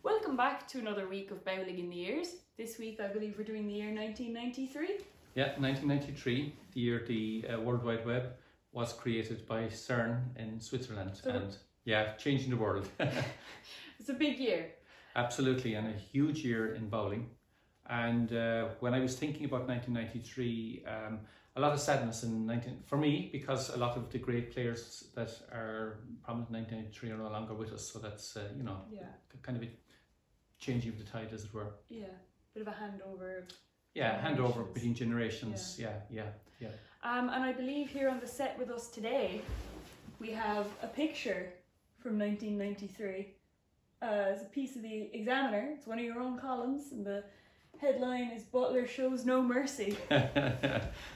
Welcome back to another week of Bowling in the Years. This week I believe we're doing the year 1993. Yeah, 1993, the year the World Wide Web was created by CERN in Switzerland, changing the world. It's a big year. Absolutely, and a huge year in bowling. And when I was thinking about 1993, a lot of sadness for me, because a lot of the great players that are prominent in 1993 are no longer with us. So that's, kind of a changing of the tide, as it were. Yeah, bit of a handover. Handover between generations. Yeah. And I believe here on the set with us today, we have a picture from 1993. It's a piece of the Examiner. It's one of your own columns, and the headline is "Butler shows no mercy."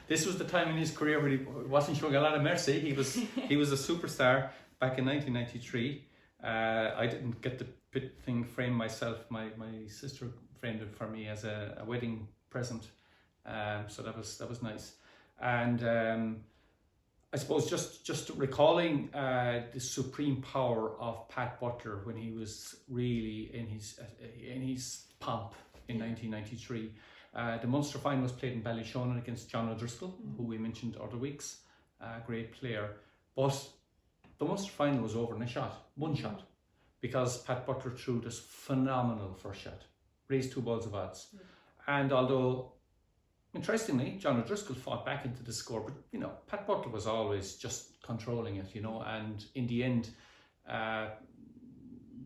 This was the time in his career where he wasn't showing a lot of mercy. He was a superstar back in 1993. I didn't get the thing framed myself. My sister framed it for me as a wedding present. So that was nice. And I suppose just recalling the supreme power of Pat Butler when he was really in his pomp in 1993. The Munster final was played in Ballyshonen against Sharon O'Driscoll, who we mentioned other weeks, a great player. But the Munster final was over in one shot, because Pat Butler threw this phenomenal first shot, raised 2 balls of odds. And although, interestingly, John O'Driscoll fought back into the score, but Pat Butler was always just controlling it, and in the end,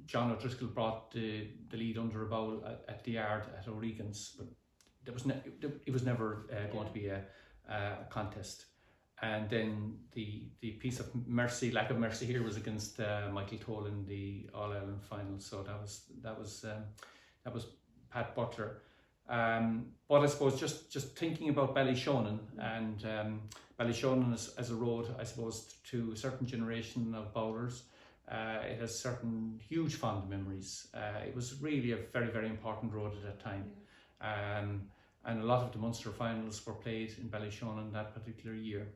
John O'Driscoll brought the lead under a bowl at the yard at O'Regan's, but it was never going to be a contest. And then the piece of lack of mercy here was against Mikey Gould in the All-Ireland final. So that was Pat Butler. But I suppose just thinking about Ballyshonen, and Ballyshonen as a road, I suppose, to a certain generation of bowlers. It has certain huge fond memories. It was really a very, very important road at that time. And a lot of the Munster finals were played in Ballyshonen that particular year.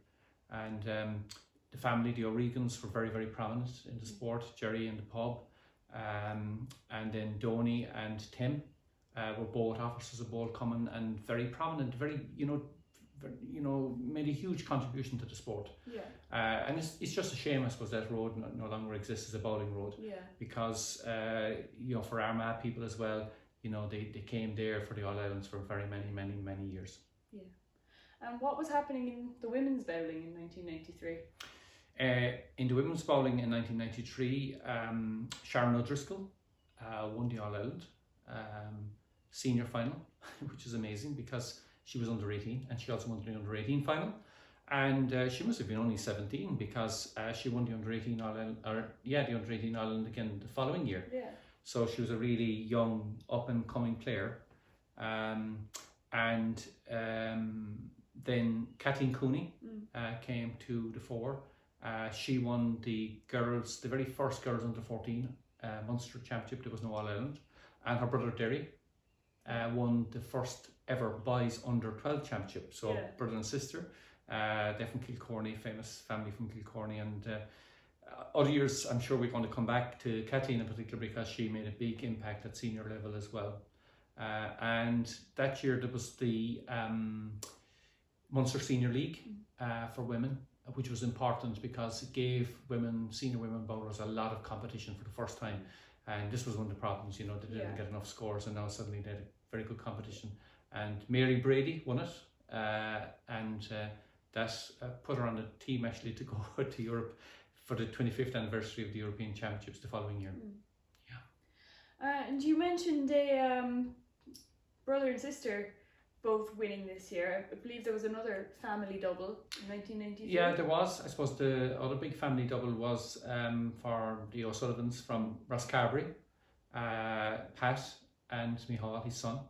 And the family, the O'Regans, were very, very prominent in the sport. Jerry in the pub, and then Donny and Tim were both officers of ball coming and very prominent, made a huge contribution to the sport. And it's just a shame, I suppose, that road no longer exists as a bowling road. Because for Armagh people as well, they came there for the All Islands for very many years. And what was happening in the women's bowling in 1993? In the women's bowling in 1993, Sharon O'Driscoll won the All Ireland senior final, which is amazing because she was under 18, and she also won the under 18 final. And she must have been only 17 because she won the under 18 All-Ireland, the under 18 All-Ireland again the following year. So she was a really young, up-and-coming player. Then Kathleen Cooney came to the fore. She won the very first girls under 14 Munster Championship. There was no All-Ireland. And her brother Derry won the first ever boys under 12 championship. So brother and sister, they're from Kilcorny, famous family from Kilcorny. And other years, I'm sure we're going to come back to Kathleen in particular because she made a big impact at senior level as well. And that year there was the Munster Senior League for women, which was important because it gave senior women bowlers a lot of competition for the first time. And this was one of the problems, they didn't get enough scores, and now suddenly they had a very good competition. And Mary Brady won it, and that put her on the team actually to go to Europe for the 25th anniversary of the European Championships the following year. And you mentioned a brother and sister both winning this year. I believe there was another family double in 1993. Yeah, there was. I suppose the other big family double was for the O'Sullivans from Rosscarbery, Pat and Micheál, his son.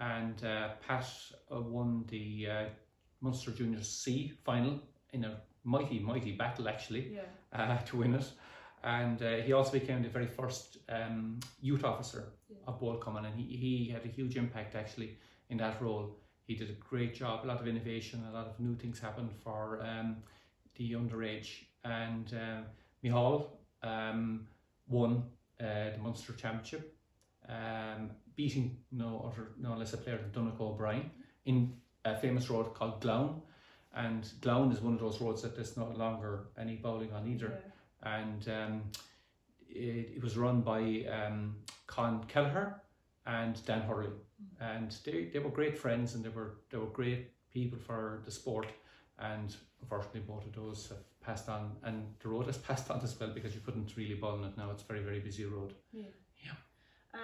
And Pat won the Munster Junior C final in a mighty battle actually to win it. And he also became the very first youth officer of ball coming, and he had a huge impact actually in that role. He did a great job, a lot of innovation, a lot of new things happened for the underage. And Micheál won the Munster Championship beating no less a player than Donegal O'Brien in a famous road called Glown. And Glown is one of those roads that there's no longer any bowling on either. Yeah. And it was run by Con Kelleher and Dan Hurley. And they were great friends, and they were great people for the sport. And unfortunately, both of those have passed on, and the road has passed on as well, because you couldn't really bowl on it now. It's a very, very busy road. Yeah.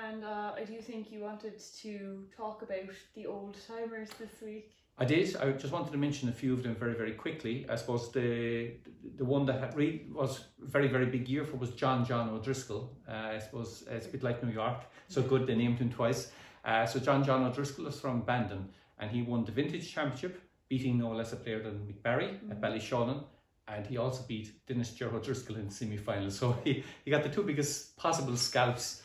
And I do think you wanted to talk about the old timers this week. I did. I just wanted to mention a few of them very, very quickly. I suppose the one that really was a very, very big year for was John O'Driscoll. I suppose it's a bit like New York, so good they named him twice. So John O'Driscoll is from Bandon, and he won the Vintage Championship, beating no less a player than Mick Barry at Ballyshannon, and he also beat Dennis O'Driscoll in the semi-final. So he got the two biggest possible scalps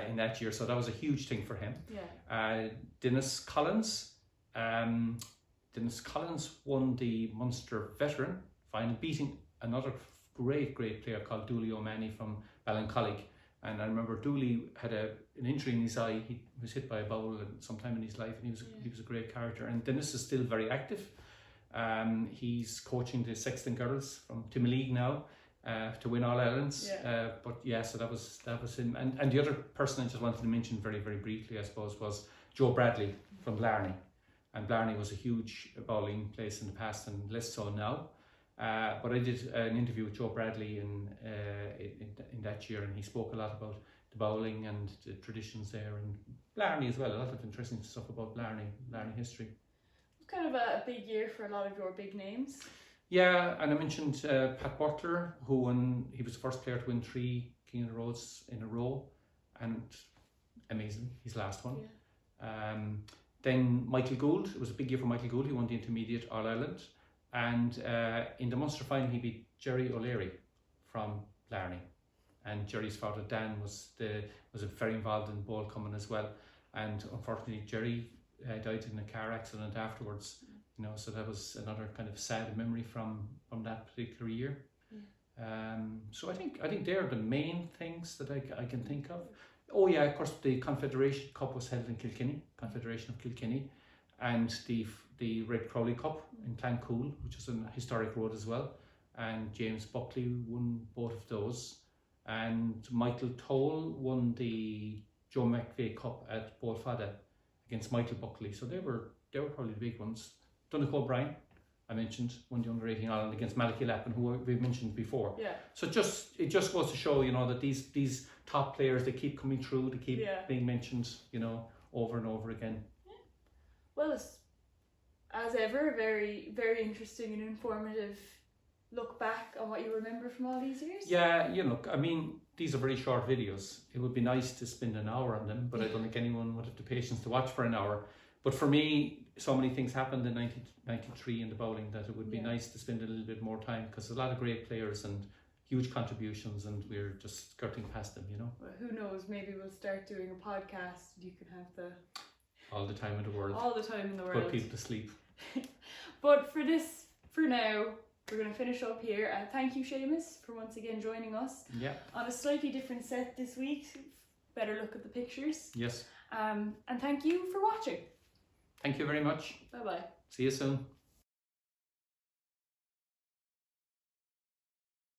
in that year, so that was a huge thing for him. Yeah. Dennis Collins won the Munster Veteran final, beating another great player called Dooley O'Mahony from Ballincollig. And I remember Dooley had an injury in his eye. He was hit by a bowl sometime in his life, and he was a great character. And Dennis is still very active. He's coaching the Sexton girls from Timoleague now to win All Irelands. Yeah. So that was him. And the other person I just wanted to mention very, very briefly, I suppose, was Joe Bradley from Blarney. And Blarney was a huge bowling place in the past, and less so now. But I did an interview with Joe Bradley in that year, and he spoke a lot about the bowling and the traditions there, and Blarney as well. A lot of interesting stuff about Blarney history. It's kind of a big year for a lot of your big names. Yeah, and I mentioned Pat Butler, who won. He was the first player to win 3 King of the Roads in a row, and amazing, his last one. Yeah. Then Mikey Gould. It was a big year for Mikey Gould. He won the Intermediate All Ireland. And in the Munster final, he beat Jerry O'Leary from Blarney. And Jerry's father Dan was very involved in ball coming as well. And unfortunately, Jerry died in a car accident afterwards. So that was another kind of sad memory from that particular year. Yeah. So I think they're the main things that I can think of. Oh yeah, of course, the Confederation Cup was held in Kilkenny, Confederation of Kilkenny, and the Red Crowley Cup in Clancool, which is a historic road as well. And James Buckley won both of those. And Michael Toll won the Joe McVeigh Cup at Bolfada against Michael Buckley. So they were probably the big ones. Donegal O'Brien, I mentioned, won the under-18 Ireland against Malachy Lappin, who we've mentioned before. Yeah. So it just goes to show, that these top players, they keep coming through, they keep being mentioned, over and over again. Yeah. Well, it's, as ever, a very, very interesting and informative look back on what you remember from all these years. Yeah, these are very short videos. It would be nice to spend an hour on them, but I don't think anyone would have the patience to watch for an hour. But for me, so many things happened in 1993 in the bowling that it would be nice to spend a little bit more time, because a lot of great players and huge contributions, and we're just skirting past them, Well, who knows, maybe we'll start doing a podcast and you can have all the time in the world. All the time in the world. Put people to sleep. But for now, we're going to finish up here. Thank you, Seamus, for once again joining us. Yeah. On a slightly different set this week. Better look at the pictures. Yes. And thank you for watching. Thank you very much. Bye-bye. See you soon.